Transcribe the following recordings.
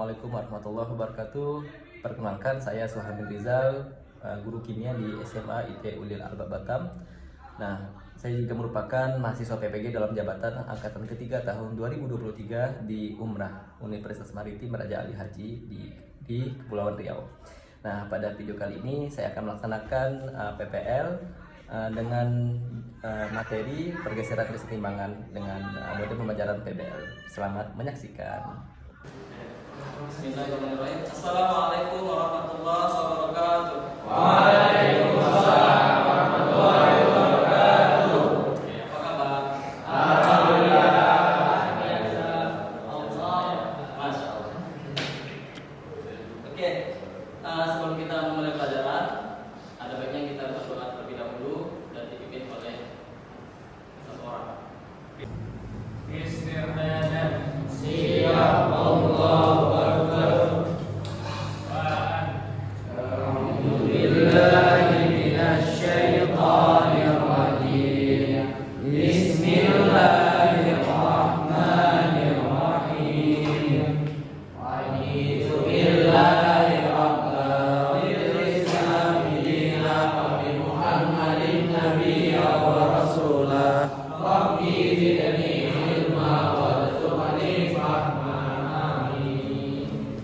Assalamualaikum warahmatullahi wabarakatuh. Perkenalkan, saya Suhamin Rizal, guru kimia di SMA IT Ulil Albab Batam. Nah, saya juga merupakan mahasiswa PPG dalam jabatan angkatan ketiga tahun 2023 di Umrah Universitas Maritim Raja Ali Haji di Kepulauan Riau. Nah, pada video kali ini saya akan melaksanakan PPL dengan materi pergeseran kesetimbangan dengan model pembelajaran PBL. Selamat menyaksikan. Bismillahirrahmanirrahim. Assalamualaikum warahmatullahi wabarakatuh. Waalaikumsalam warahmatullahi wabarakatuh. Apa kabar? Alhamdulillah. Masya Allah. Oke, sebelum kita memulai pelajaran, ada baiknya kita berdoa terlebih dahulu dan dipimpin oleh satu orang. Bismillahirrahmanirrahim. Siap Allahu Akbar. A'udzubillahi minasyaitonir rajim. Bismillahirrahmanirrahim. Raditu billahi rabban bil islami dinan wa bi Muhammadin nabiyyan wa rasulah. Rabbi zidni ilma warzuqni fahma. Amin.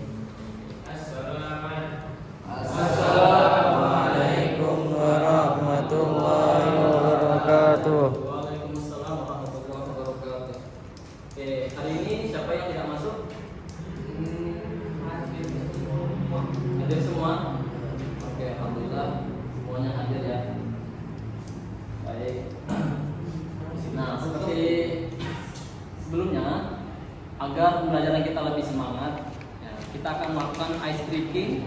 Assalamualaikum warahmatullahi wabarakatuh. Waalaikumsalam warahmatullahi wabarakatuh. Oke, hari ini siapa yang tidak masuk? Hadir semua? Oke, alhamdulillah semuanya hadir ya. Baik. Nah, seperti sebelumnya, agar pembelajaran kita lebih semangat, ya, kita akan melakukan ice breaking.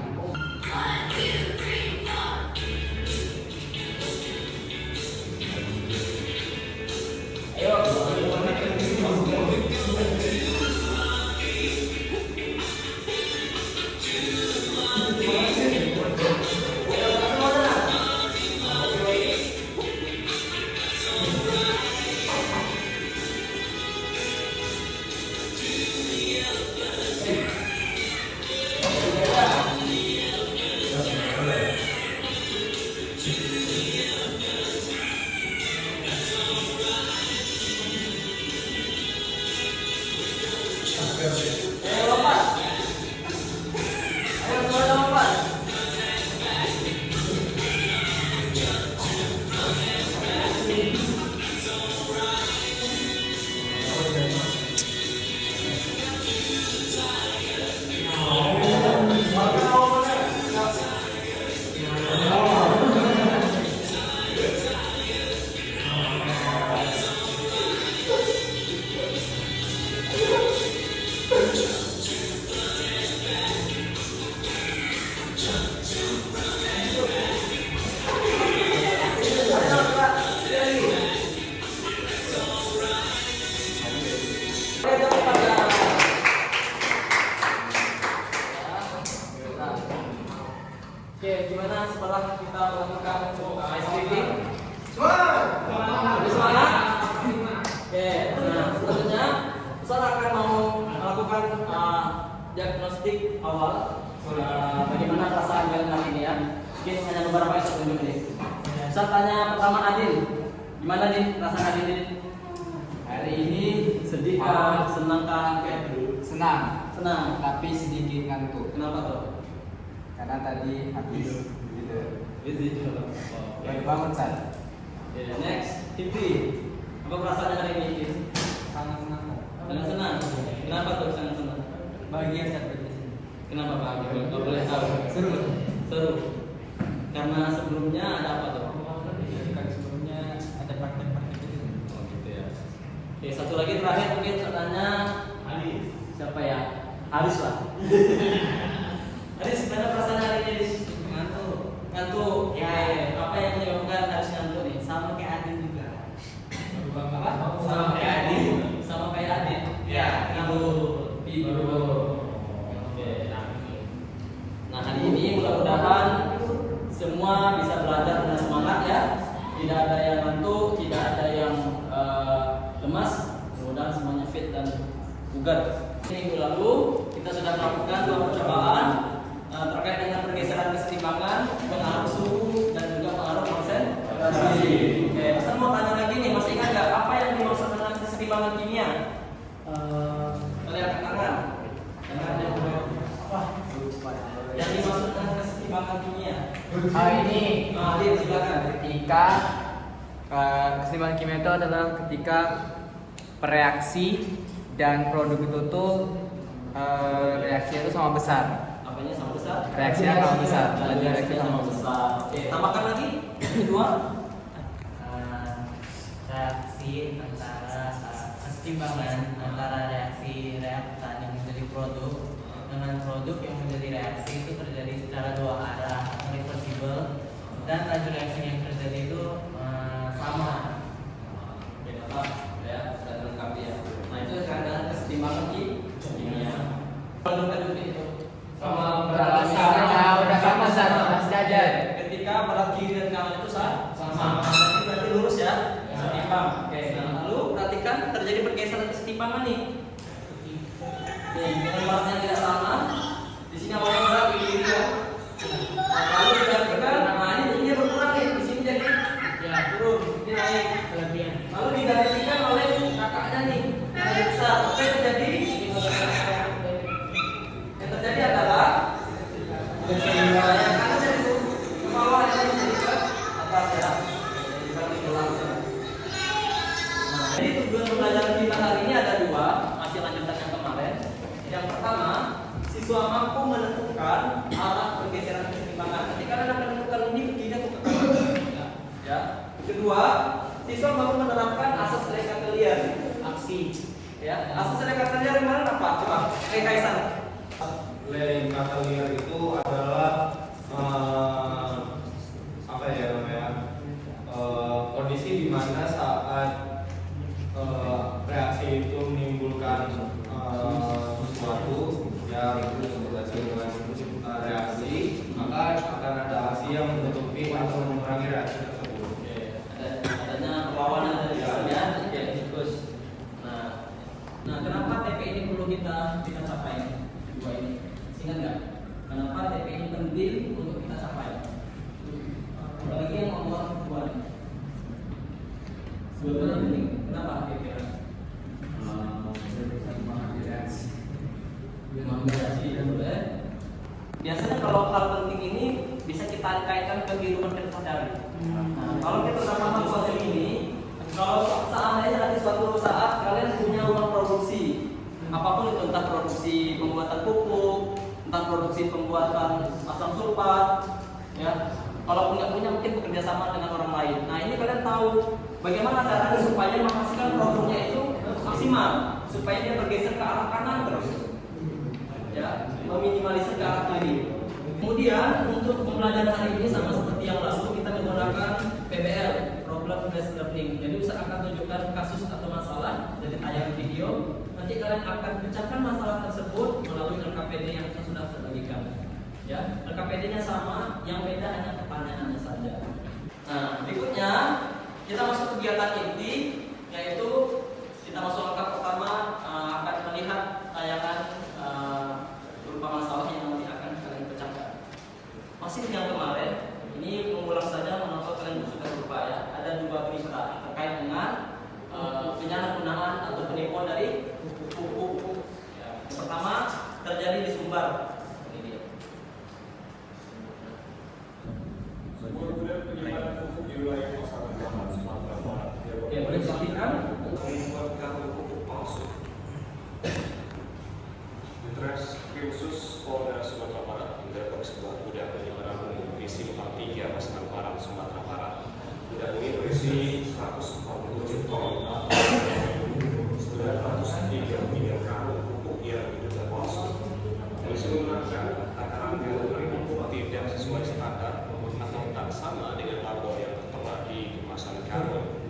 Oke, gimana setelah kita melakukan ice breaking? Lebih semangat? Oke, nah selanjutnya Ustaz akan mau melakukan diagnostik awal bagaimana perasaan kalian hari ini ya. Mungkin hanya beberapa isu dulu nih. Ustaz tanya pertama Adil, gimana nih perasaan Adil ini? Hari ini Sedih kah? Senang kah? senang, Senang. tapi sedikit ngantuk Kenapa tuh? karena tadi habis gitu. Baru Oke. bangun San. Next, Fitri. Apa perasaannya hari ini? Fitri? Sangat senang. Sangat senang. Kenapa tuh sangat senang? Bahagia saat di sini. Kenapa bahagia? Kalau boleh tahu. Seru. Seru. Karena sebelumnya ada apa tuh? Kali sebelumnya ada praktek-praktek itu. Oh gitu ya. Oke, satu lagi terakhir mungkin saya tanya Ali. siapa ya? Aris lah. Aris, gimana perasaan hari ini Aris? Ngantuk. Ngantuk. Ya. Apa yang menyebabkan Aris ngantuk nih? Sama kayak Adin juga. Apa? Sama kayak Adin. Sama kayak Adit. Ya, Tidur. Oke. Nah hari ini mudah-mudahan semua bisa belajar dengan semangat ya. Tidak ada yang ngantuk, tidak ada yang lemas. Mudah-mudahan semuanya fit dan bugar. Minggu lalu kita sudah melakukan 2 percobaan terkait dengan pergeseran kesetimbangan, pengaruh suhu dan juga pengaruh konsentrasi. Oke, Hasan mau tanya lagi nih, masih ingat nggak apa yang dimaksud dengan kesetimbangan kimia? Kalian angkat tangan. Yang dimaksud dengan kesetimbangan kimia? Ini Adit, silakan. ketika keseimbangan kimia itu adalah ketika bereaksi dan produk itu tuh reaksinya itu sama besar. Apanya sama besar? Reaksinya sama besar. Reaksinya sama besar. Oke, tambahkan lagi. Kedua. Reaksi antara kesetimbangan antara reaksi reaktan yang menjadi produk dengan produk yang menjadi reaksi itu terjadi secara 2 arah atau reversible, dan laju reaksi yang terjadi itu sama. Oke, mantap ya, sudah lengkap ya. Nah, itu keadaan kesetimbangan kimia. Produk itu sama berat udah sama sejajar. ketika berat kiri dan kanan itu sama. Berarti lurus ya. Setimpang. Oke, nah, lalu perhatikan terjadi pergeseran kesetimbangan nih. Nih, dengan beratnya tidak sama. Di sini awalnya berat di kiri ya. Nah, lalu digantikan, nah ini berkurang nih. Di sini jadi turun, ini naik. Lalu digantikan oleh kakaknya nih, yang lebih besar. Apa yang terjadi? Yang terjadi adalah yang kanan jadi ke bawah, yang jadi ke atas ya. Dibanding gelang. Nah, jadi tujuan pembelajaran kita hari ini ada 2, masih lanjutan yang kemarin. Yang pertama, siswa mampu menentukan arah pergeseran kesetimbangan. Ketika Anda menentukan ini ke kiri atau ke kanan. Ya. Kedua, siswa mampu menerapkan asas Lekatelier, aksi. Ya, asas Lekatelier kemarin apa? Coba, Kaisan. Lekatelier itu adalah apa ya namanya, kondisi di mana saat reaksi itu menimbulkan sesuatu yang menghasilkan reaksi, maka akan ada aksi yang menutupi atau mengurangi reaksi tersebut. Adanya perlawanan dari ya, tikus. Nah, kenapa TP ini perlu kita capai? Dua ini, ingat nggak? Kenapa TP ini penting untuk kita capai? Apalagi yang nomor 2 nih. Dua-duanya penting. Kenapa kira-kira? Biasanya kalau hal penting ini bisa kita kaitkan ke kehidupan kita sehari. Nah, kalau kita sudah paham soal ini, kalau seandainya nanti suatu saat kalian punya ruang produksi, apapun itu, entah produksi pembuatan pupuk, entah produksi pembuatan asam sulfat, ya. Kalau nggak punya mungkin bekerja sama dengan orang lain. Nah, ini kalian tahu bagaimana caranya supaya menghasilkan produknya itu maksimal, supaya dia bergeser ke arah kanan terus, ya, meminimalisir ke arah kiri. Kemudian untuk pembelajaran hari ini sama seperti yang lalu, kita menggunakan PBL, Problem Based Learning. Jadi saya akan tunjukkan kasus atau masalah dari tayangan video. Nanti kalian akan pecahkan masalah tersebut melalui LKPD yang sudah saya bagikan. Ya, LKPD-nya sama, yang beda hanya pertanyaannya saja. Nah, berikutnya kita masuk kegiatan inti, yaitu kita masuk langkah pertama, akan melihat tayangan berupa masalah yang nanti akan kalian pecahkan. Masih yang kemarin, ini mengulang saja menonton kalian sudah lupa ya. Ada 2 berita terkait dengan penyalahgunaan atau penipuan dari pupuk. Ya. Yang pertama terjadi di Sumbar. Ini dia. Oke, boleh disampaikan? Khusus Polda Sumatera Barat mendapat sebuah gudang dari barang umum isi 43 Pasaman Barat, Sumatera Barat. Gudang ini berisi 140 ton atau 903 karung pupuk yang diduga palsu. Polisi mengatakan takaran kalori pupuk tidak sesuai standar atau tak sama dengan label yang tertera di kemasan karung.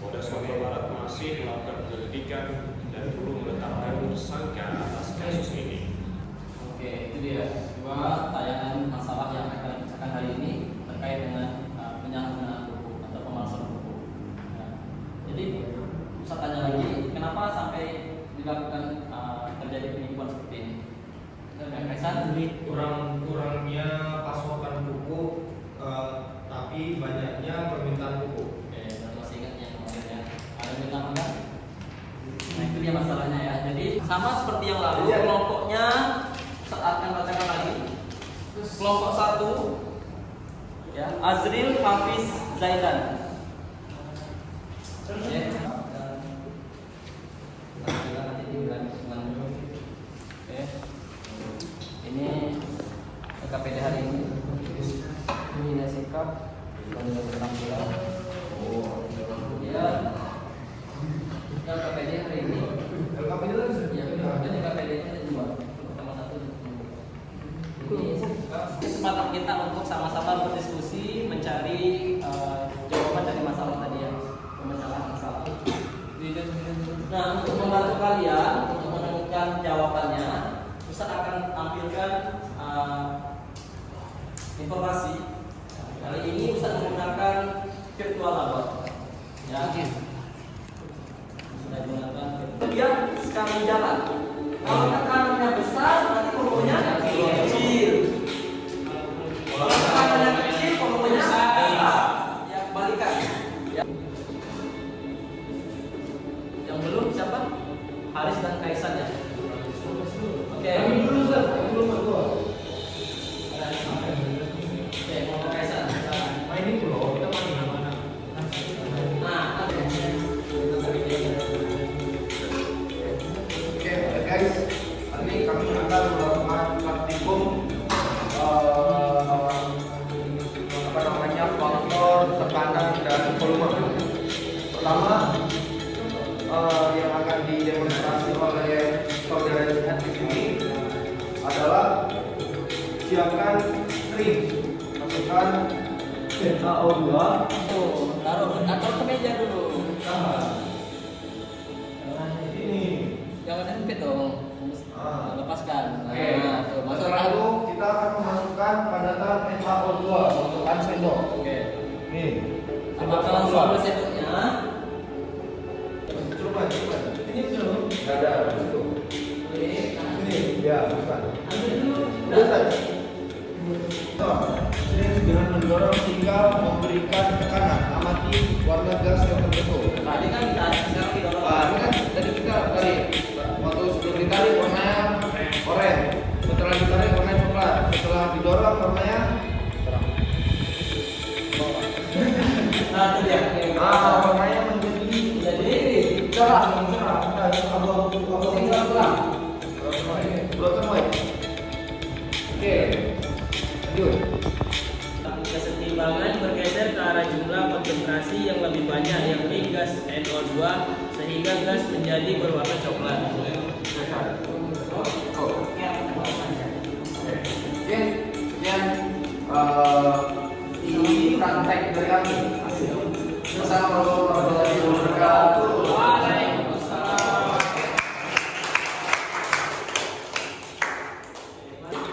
Polda Sumatera Barat masih melakukan penyelidikan dan belum menetapkan tersangka atas kasus ini. Oke, itu dia 2 tayangan masalah yang akan kita pecahkan hari ini terkait dengan penyalahgunaan pupuk atau pemalsuan pupuk. Nah, jadi saya tanya lagi, kenapa sampai dilakukan terjadi penipuan seperti ini? Kaisan kurangnya pasokan pupuk, tapi banyaknya permintaan pupuk. Oke, masih ingat yang kemarin ya. Ada minta enggak? Nah itu dia masalahnya ya. Jadi sama seperti yang lalu, kelompoknya saat akan bacakan lagi. Kelompok 1 ya, Azril Hafiz Zaidan. Oke. Oke. Ini KPD hari ini. Ini sikap penampilan. Kemudian yang KPD hari ini. Ya, jadi KPD-nya ada 2. Pertama 1 ini kesempatan kita untuk sama-sama berdiskusi mencari jawaban dari masalah tadi ya, pemecahan masalah. Nah, untuk membantu kalian untuk menemukan jawabannya, Ustaz akan tampilkan informasi. Kali ini Ustaz menggunakan virtual lab. Ya. Sudah digunakan. Kemudian sekali jalan. Kalau tekanannya besar, nanti volumenya kecil. Kalau tekanannya kecil, volumenya besar. Ya, kebalikan. Ya. Yang belum siapa? Haris dan Kaisan ya. Oke. Kami dulu Ustaz, belum berdua. Oke, mau Kaisan. Ini dulu, kita mana? Nah, Oke, guys, hari ini kami akan melakukan praktikum faktor tekanan dan volume. Pertama, yang akan didemonstrasi oleh saudara Jihad di sini adalah siapkan string, masukkan HO2. taruh ke meja dulu. Ini. Jangan empit dong. Lepaskan. Oke. Nah, tuh, Setelah itu kita akan memasukkan padatan HO2 masukkan sendok. Oke. Nih. Apakah langsung sendoknya? Coba. Ini belum. Enggak ada. Itu. Ini. Ya, bukan. Ambil dulu. Udah saja. Ini dengan mendorong sehingga memberikan tekanan. Amati warna gas yang terbentuk. Tadi kan ditarik, sekarang didorong. Ini kan tadi kita tarik. Waktu sebelum ditarik warnanya oranye. Setelah ditarik warnanya coklat. Setelah didorong warnanya Nah, itu dia. warnanya Jadi cerah. Abu-abu. tinggal. Black and white. Oke. Lanjut. Kesetimbangan bergeser ke arah jumlah konsentrasi yang lebih banyak yakni gas NO2 sehingga gas menjadi berwarna coklat. Sekian ini praktek dari kami. Assalamualaikum warahmatullahi wabarakatuh.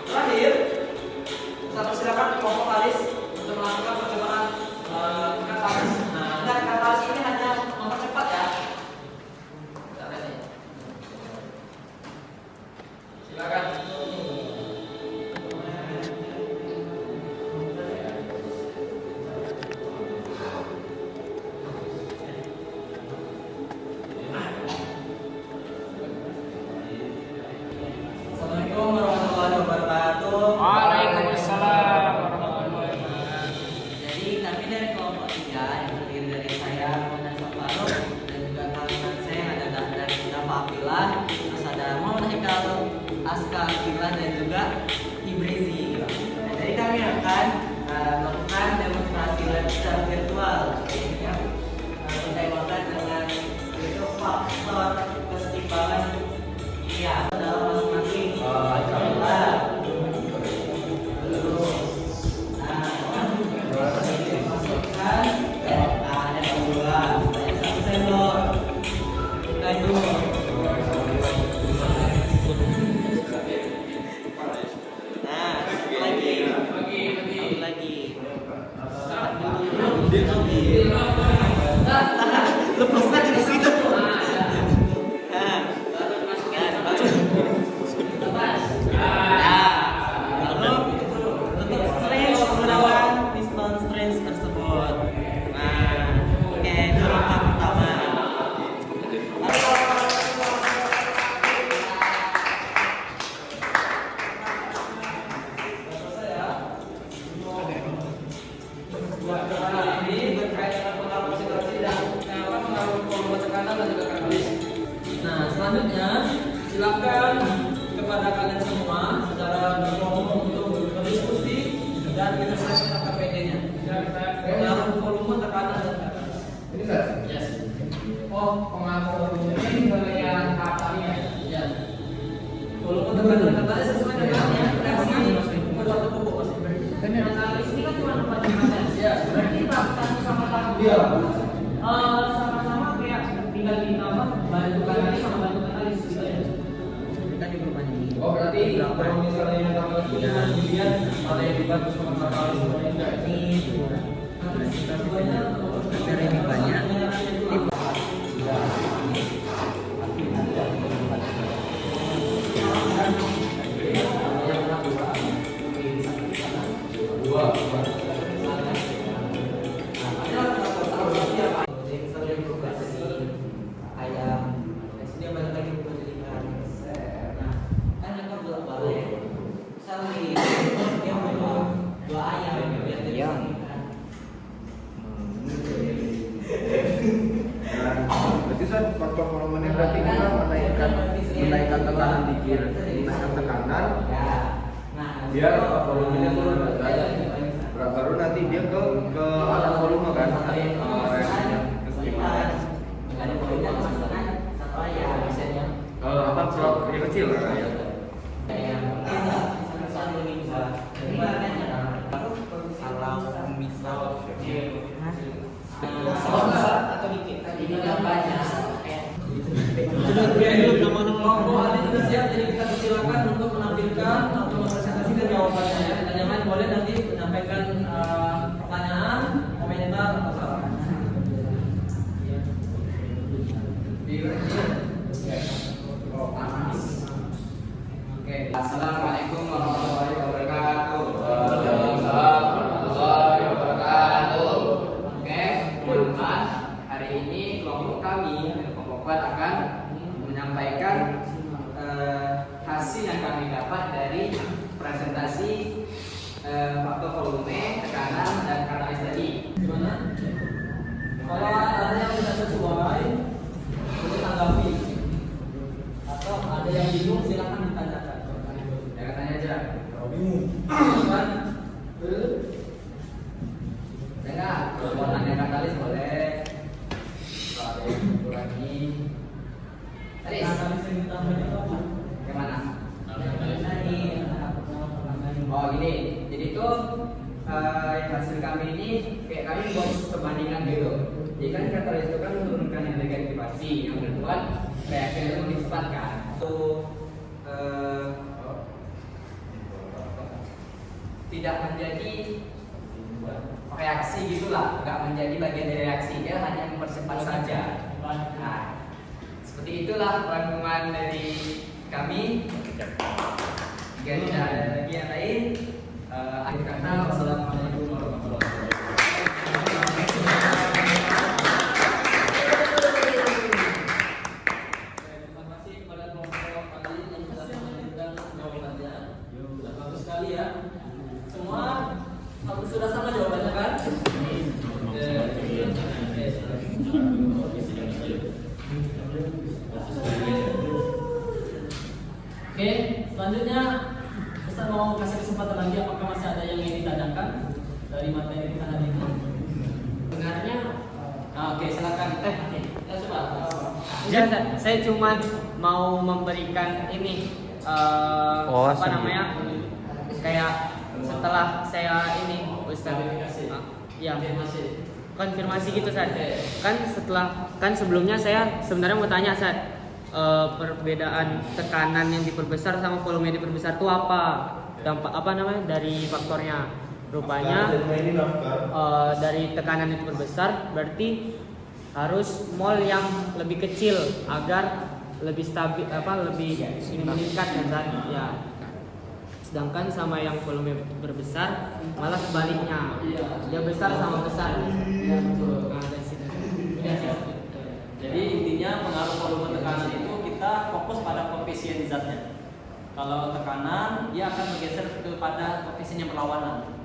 Terakhir, saya persilakan kelompok Haris untuk melakukan percobaan katalis. Nah, katalis ini hanya mempercepat ya. Silakan. Assalamualaikum warahmatullahi wabarakatuh. Waalaikumsalam warahmatullahi wabarakatuh. Jadi kami dari kelompok 3 yang terdiri dari saya, Muhammad Faruk, dan juga kawan saya yang ada dari Dafa Abdillah, terus ada Muhammad Hekal, Aska Abdillah dan juga Ibrezi. Nah, jadi kami akan melakukan demonstrasi lab secara virtual yang bertemakan dengan itu faktor kesetimbangan kimia dalam masing-masing lab. Lepaskan di situ. Nah, baru masukkan. Selanjutnya silakan kepada kalian semua secara berkelompok untuk berdiskusi dan menyelesaikan KPD-nya. Pengaruh volume, tekanan dan tekanan. Ini Sir. Yes. Oh, pengaruh ini bagian katanya. Ya. Volume, tekanan dan tekanan sesuai dengan yang reaksi suatu tubuh Mas. Analis ini kan cuma tempat tempatnya. Ya. Berarti lakukan sama-sama. Iya. Sama-sama kayak tinggal ditambah bantu analis sama bantu analis gitu ya. Kita di grup ini. Oh, berarti kalau misalnya yang tanggal 10 dilihat ada yang dibantu sama tanggal 10 enggak ini. Materi lebih banyak. Berarti faktor volumenya berarti kita menaikkan tekanan dikit, menaikkan tekanan, biar volumenya turun baru nanti dia ke arah volume kan, reaksinya keseimbangan. Apa kalau yang kecil lah ya. Ini gambarnya. Kelompok adik sudah siap, jadi kita persilakan untuk menampilkan atau mempresentasikan jawabannya ya. Dan yang lain boleh nanti menyampaikan pertanyaan, komentar atau saran. Oke, assalamualaikum warahmatullahi wabarakatuh. Waalaikumsalam warahmatullahi wabarakatuh. Oke, teman-teman, hari ini kelompok kami, kelompok kuat akan menyampaikan hasil yang kami dapat dari presentasi faktor volume, tekanan, dan katalis tadi. Gimana? Kalau ada yang tidak sesuai, boleh tanggapi. Atau ada yang bingung, silakan ditanyakan. Jangan tanya aja. Silakan. Jangan, kalau mau tanya katalis boleh. Kalau ada yang kurangi. Talis, Analis yang ditambahin itu apa? gimana? Oh gini, jadi itu yang hasil kami ini kayak kami buat perbandingan gitu. Jadi kan katalis itu kan menurunkan energi aktivasi yang membuat reaksi itu lebih cepat kan. Tidak menjadi reaksi gitulah, nggak menjadi bagian dari reaksi, dia hanya mempercepat saja. Nah, seperti itulah rangkuman dari kami. Jika tidak ada lagi yang lain, akhir kata wassalamualaikum warahmatullahi wabarakatuh. Terima kasih kepada kelompok tadi yang sudah memberikan jawabannya. Sudah bagus sekali ya. Semua sudah sama jawabannya kan? Oke, selanjutnya Ustaz mau kasih kesempatan lagi, apakah masih ada yang ingin ditanyakan dari materi kita hari ini? Sebenarnya Oke, silakan. Ya coba. saya cuma mau memberikan ini apa namanya, kayak setelah saya ini Ustaz ya konfirmasi gitu Ustaz. Kan sebelumnya saya sebenarnya mau tanya Ustaz, perbedaan tekanan yang diperbesar sama volume yang diperbesar itu apa? Dampak apa namanya dari faktornya? Rupanya dari tekanan yang diperbesar berarti harus mol yang lebih kecil agar lebih stabil, lebih meningkat kan ya. Sedangkan sama yang volume berbesar malah sebaliknya, dia besar sama besar. Ya betul. Nah, dari situ. Jadi intinya pengaruh volume tekanan itu kita fokus pada koefisien zatnya. Kalau tekanan dia akan bergeser kepada koefisien yang berlawanan,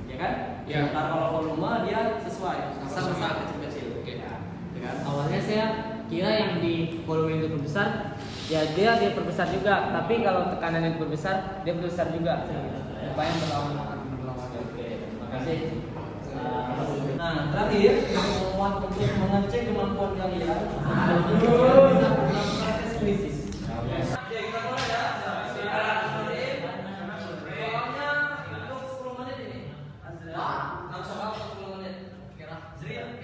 ya kan? Ya. Sementara kalau volume dia sesuai, sama-sama kecil-kecil. Awalnya saya kira yang di volume itu berbesar, ya dia diperbesar juga. Tapi kalau tekanan itu berbesar, dia berbesar juga. Supaya berlawanan. Terima kasih. Nah, terakhir kemampuan untuk mengecek kemampuan kalian melakukan tes krisis. Oke, kita mulai ya. Soalnya untuk 10 menit ini. Langsung out 10 menit. Kira serius.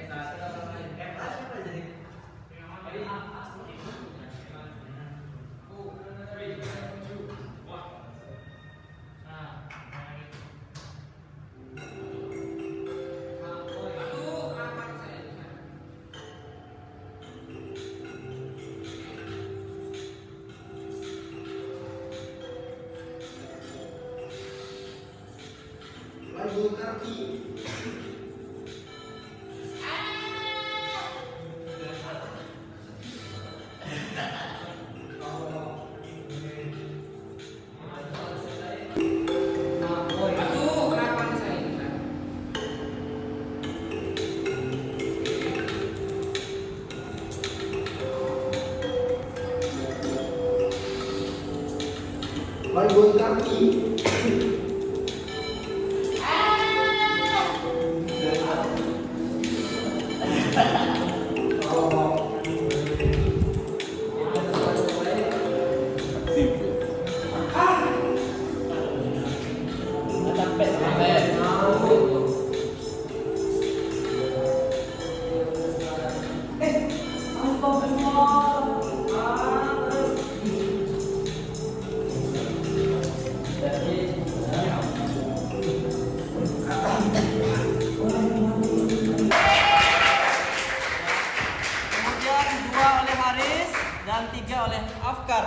Kemudian 2 oleh Haris dan 3 oleh Afkar.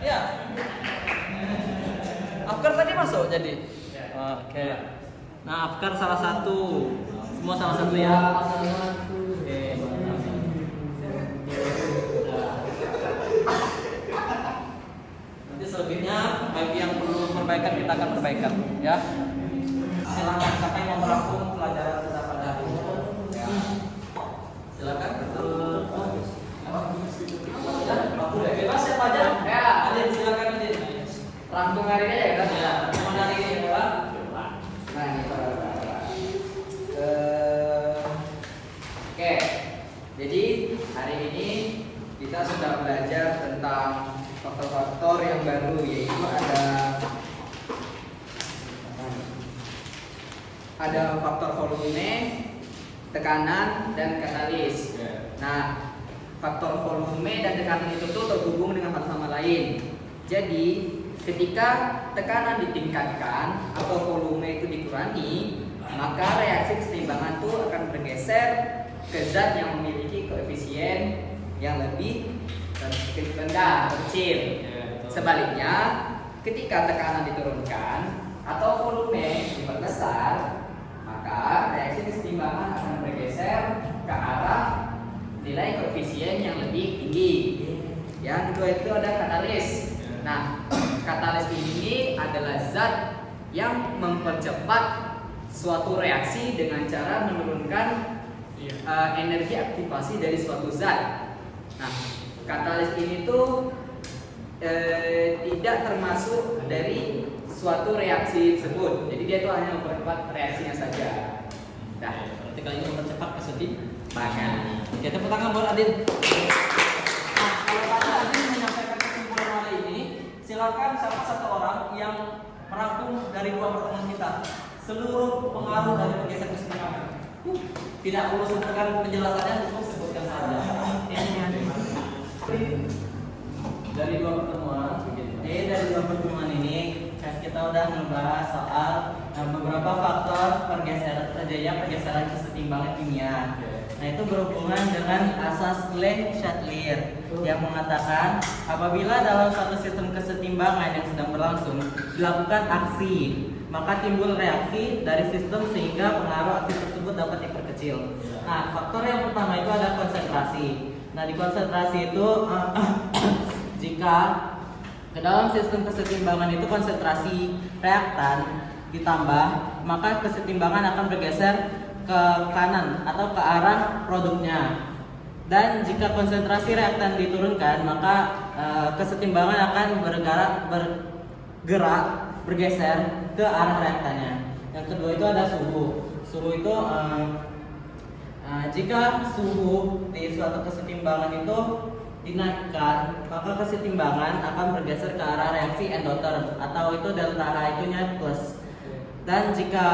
Ya. Afkar tadi masuk jadi. Oke. Nah, Afkar salah satu. Semua salah satu ya. Oke. Nanti selebihnya bagi yang perlu perbaikan kita akan perbaikan ya. Silakan siapa yang mau merangkum pelajaran kita pada hari ini. Ya. Silakan. Bebas siapa aja? Ya. Adin silakan Adin. Rangkum hari ini aja kan? Ya, rangkuman hari ini ya Pak. Nah, ini oke. Jadi hari ini kita sudah belajar tentang faktor-faktor yang baru, yaitu ada faktor volume, tekanan, dan katalis. Nah, faktor volume dan tekanan itu tuh terhubung dengan satu sama lain. Jadi ketika tekanan ditingkatkan atau volume itu dikurangi, maka reaksi keseimbangan itu akan bergeser ke zat yang memiliki koefisien yang lebih rendah, kecil. Sebaliknya, ketika tekanan diturunkan atau volume diperbesar, maka reaksi keseimbangan akan bergeser ke arah nilai koefisien yang lebih tinggi. Yang kedua itu ada katalis. Nah, katalis ini adalah zat yang mempercepat suatu reaksi dengan cara menurunkan energi aktivasi dari suatu zat. Nah, katalis ini tuh tidak termasuk dari suatu reaksi tersebut. Jadi dia tuh hanya mempercepat reaksinya saja. Nah, Berarti kali ini mempercepat kesetimbangan. Oke, Tepuk tangan buat Adin. Nah, kalau tadi Adin menyampaikan kesimpulan hari ini, silakan siapa satu orang yang merangkum dari 2 pertemuan kita seluruh pengaruh dari pergeseran kesetimbangan. Tidak perlu sebutkan penjelasannya, cukup sebutkan saja. Dari 2 pertemuan, dari 2 pertemuan ini kita udah membahas soal beberapa faktor terjadinya pergeseran kesetimbangan kimia. Nah, itu berhubungan dengan asas Le-Chatelier yang mengatakan apabila dalam suatu sistem kesetimbangan yang sedang berlangsung dilakukan aksi, maka timbul reaksi dari sistem sehingga pengaruh aksi tersebut dapat diperkecil. Nah, faktor yang pertama itu ada konsentrasi. Nah, di konsentrasi itu jika ke dalam sistem kesetimbangan itu konsentrasi reaktan ditambah, maka kesetimbangan akan bergeser ke kanan atau ke arah produknya. Dan jika konsentrasi reaktan diturunkan, maka kesetimbangan akan bergeser ke arah reaktannya. Yang kedua itu ada suhu. Suhu itu jika suhu di suatu kesetimbangan itu dinaikkan, maka kesetimbangan akan bergeser ke arah reaksi endoterm atau itu delta H itunya plus. Dan jika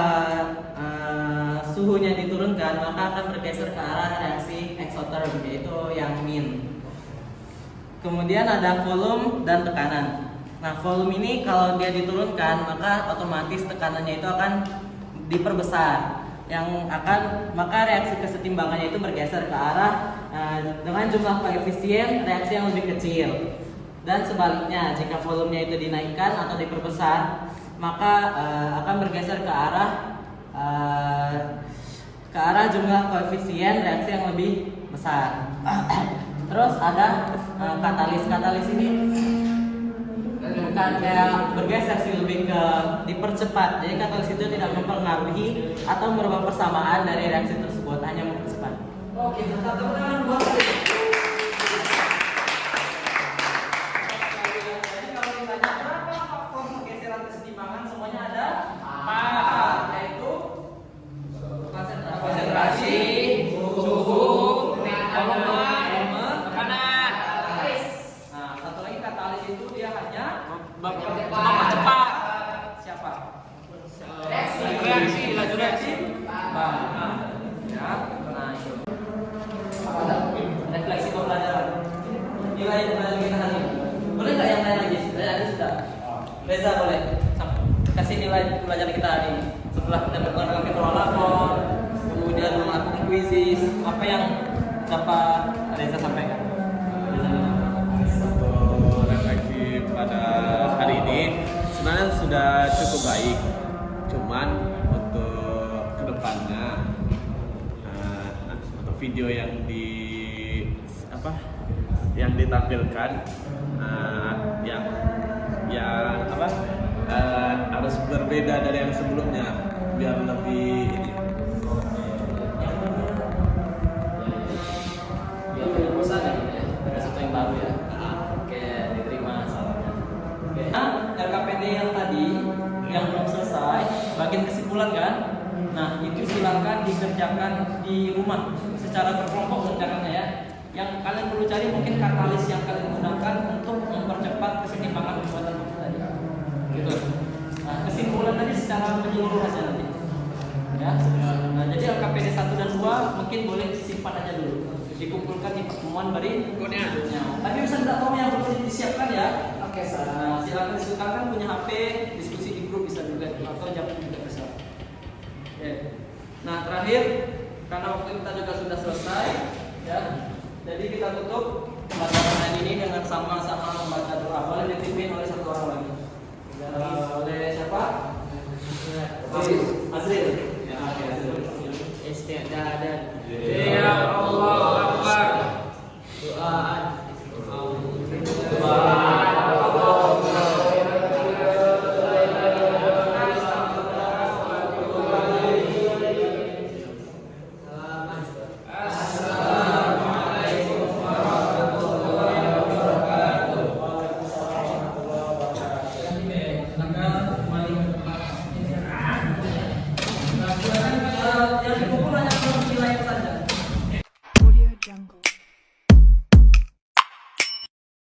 suhunya diturunkan, maka akan bergeser ke arah reaksi exotherm yaitu yang min. Kemudian ada volume dan tekanan. Nah, volume ini kalau dia diturunkan, maka otomatis tekanannya itu akan diperbesar. Maka reaksi kesetimbangannya itu bergeser ke arah dengan jumlah koefisien reaksi yang lebih kecil. Dan sebaliknya, jika volumenya itu dinaikkan atau diperbesar, maka akan bergeser ke arah jumlah koefisien reaksi yang lebih besar. Terus ada katalis ini bukan kayak bergeser sih, lebih ke dipercepat. Jadi katalis itu tidak mempengaruhi atau merubah persamaan dari reaksi tersebut, hanya mempercepat. Oke, tepuk tangan buat kalian. Jadi kalau ditanya berapa faktor pergeseran kesetimbangan, semuanya ada 4, yaitu konsentrasi, suhu, volume, tekanan. Nah, satu lagi katalis itu dia hanya mempercepat siapa? Reaksi. Ya. Nah, itu. Refleksi pembelajaran. Nilai pembelajaran kita hari ini. Boleh nggak yang lain lagi? Ada sudah. Reza boleh. Kasih nilai pembelajaran kita hari ini. Setelah kita melakukan kontrolator, kemudian melakukan kuisis, apa yang dapat Reza sampaikan? Untuk refleksi pada hari ini sebenarnya sudah cukup baik, cuman untuk kedepannya untuk video yang ditampilkan harus berbeda dari yang sebelumnya biar lebih Biar lebih bosan ya, ada sesuatu yang baru ya. Oke, diterima salamnya. Oke. Nah, RKPD yang tadi yang belum selesai, bagian kesimpulan kan? Nah, itu silakan dikerjakan di rumah secara berkelompok kerjakannya ya. Yang kalian perlu cari mungkin katalis yang kalian gunakan untuk mempercepat kesetimbangan pembuatan buku tadi. Gitu. Nah, kesimpulan tadi secara menyeluruh aja nanti. Ya. Nah, jadi LKPD 1 dan 2 mungkin boleh disimpan aja dulu. Dikumpulkan di pertemuan berikutnya. Tapi bisa tidak tahu yang perlu disiapkan ya. Oke, nah, silakan diskusikan, punya HP, diskusi di grup bisa juga atau jawab juga bisa. Oke. Nah, terakhir karena waktu kita juga sudah selesai ya. Jadi kita tutup pembelajaran ini dengan sama-sama membaca doa. Boleh dipimpin oleh satu orang lagi. Oleh siapa? Azril. Ya, oke, Azril. Istiadat. Ya Allah Akbar. Doa. Yang